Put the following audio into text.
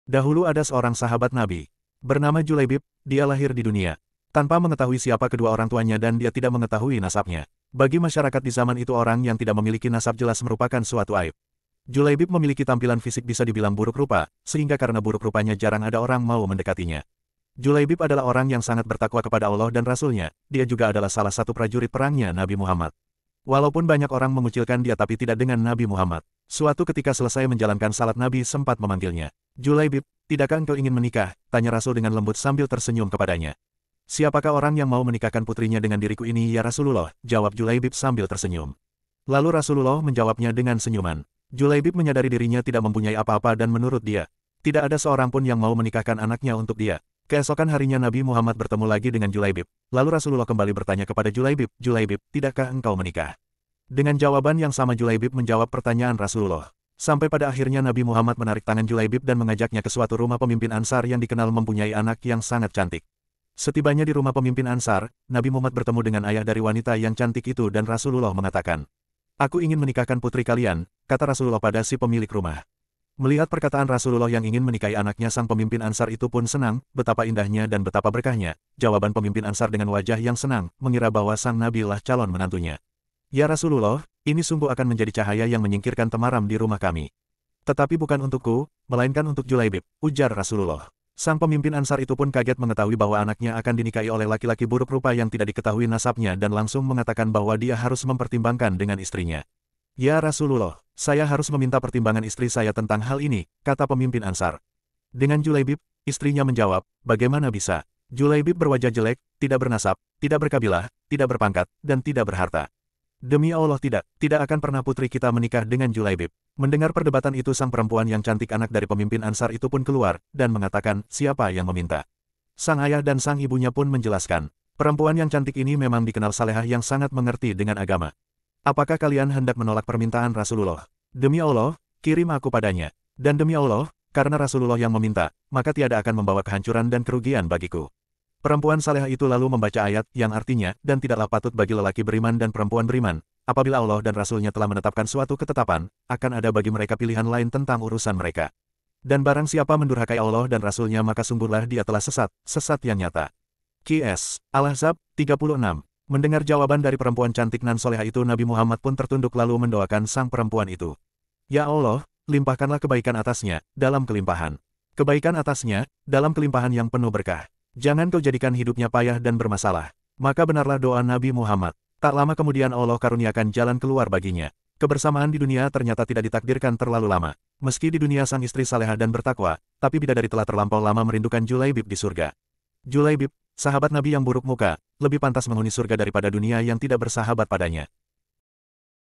Dahulu ada seorang sahabat Nabi. Bernama Julaibib, dia lahir di dunia. Tanpa mengetahui siapa kedua orang tuanya dan dia tidak mengetahui nasabnya. Bagi masyarakat di zaman itu orang yang tidak memiliki nasab jelas merupakan suatu aib. Julaibib memiliki tampilan fisik bisa dibilang buruk rupa, sehingga karena buruk rupanya jarang ada orang mau mendekatinya. Julaibib adalah orang yang sangat bertakwa kepada Allah dan Rasul-Nya, dia juga adalah salah satu prajurit perangnya Nabi Muhammad. Walaupun banyak orang mengucilkan dia tapi tidak dengan Nabi Muhammad. Suatu ketika selesai menjalankan salat Nabi sempat memanggilnya. Julaibib, tidakkah engkau ingin menikah? Tanya Rasul dengan lembut sambil tersenyum kepadanya. Siapakah orang yang mau menikahkan putrinya dengan diriku ini ya Rasulullah? Jawab Julaibib sambil tersenyum. Lalu Rasulullah menjawabnya dengan senyuman. Julaibib menyadari dirinya tidak mempunyai apa-apa dan menurut dia, tidak ada seorang pun yang mau menikahkan anaknya untuk dia. Keesokan harinya Nabi Muhammad bertemu lagi dengan Julaibib. Lalu Rasulullah kembali bertanya kepada Julaibib, Julaibib, tidakkah engkau menikah? Dengan jawaban yang sama Julaibib menjawab pertanyaan Rasulullah. Sampai pada akhirnya Nabi Muhammad menarik tangan Julaibib dan mengajaknya ke suatu rumah pemimpin Ansar yang dikenal mempunyai anak yang sangat cantik. Setibanya di rumah pemimpin Ansar, Nabi Muhammad bertemu dengan ayah dari wanita yang cantik itu dan Rasulullah mengatakan, "Aku ingin menikahkan putri kalian," kata Rasulullah pada si pemilik rumah. Melihat perkataan Rasulullah yang ingin menikahi anaknya sang pemimpin Ansar itu pun senang, betapa indahnya dan betapa berkahnya. Jawaban pemimpin Ansar dengan wajah yang senang, mengira bahwa sang Nabi lah calon menantunya. "Ya Rasulullah, ini sungguh akan menjadi cahaya yang menyingkirkan temaram di rumah kami. Tetapi bukan untukku, melainkan untuk Julaibib," ujar Rasulullah. Sang pemimpin Ansar itu pun kaget mengetahui bahwa anaknya akan dinikahi oleh laki-laki buruk rupa yang tidak diketahui nasabnya dan langsung mengatakan bahwa dia harus mempertimbangkan dengan istrinya. "Ya Rasulullah, saya harus meminta pertimbangan istri saya tentang hal ini," kata pemimpin Ansar. Dengan Julaibib, istrinya menjawab, "Bagaimana bisa? Julaibib berwajah jelek, tidak bernasab, tidak berkabilah, tidak berpangkat, dan tidak berharta. Demi Allah tidak akan pernah putri kita menikah dengan Julaibib." Mendengar perdebatan itu sang perempuan yang cantik anak dari pemimpin Ansar itu pun keluar, dan mengatakan, "Siapa yang meminta?" Sang ayah dan sang ibunya pun menjelaskan, perempuan yang cantik ini memang dikenal salehah yang sangat mengerti dengan agama. "Apakah kalian hendak menolak permintaan Rasulullah? Demi Allah, kirim aku padanya. Dan demi Allah, karena Rasulullah yang meminta, maka tiada akan membawa kehancuran dan kerugian bagiku." Perempuan salehah itu lalu membaca ayat yang artinya, "Dan tidaklah patut bagi lelaki beriman dan perempuan beriman, apabila Allah dan Rasul-Nya telah menetapkan suatu ketetapan, akan ada bagi mereka pilihan lain tentang urusan mereka. Dan barang siapa mendurhakai Allah dan Rasul-Nya maka sungguhlah dia telah sesat yang nyata." Qs. Al-Ahzab, 36. Mendengar jawaban dari perempuan cantik nan solehah itu Nabi Muhammad pun tertunduk lalu mendoakan sang perempuan itu. "Ya Allah, limpahkanlah kebaikan atasnya, dalam kelimpahan. Kebaikan atasnya, dalam kelimpahan yang penuh berkah. Jangan kau jadikan hidupnya payah dan bermasalah." Maka benarlah doa Nabi Muhammad. Tak lama kemudian Allah karuniakan jalan keluar baginya. Kebersamaan di dunia ternyata tidak ditakdirkan terlalu lama. Meski di dunia sang istri salehah dan bertakwa, tapi bidadari telah terlampau lama merindukan Julaibib di surga. Julaibib, sahabat Nabi yang buruk muka, lebih pantas menghuni surga daripada dunia yang tidak bersahabat padanya.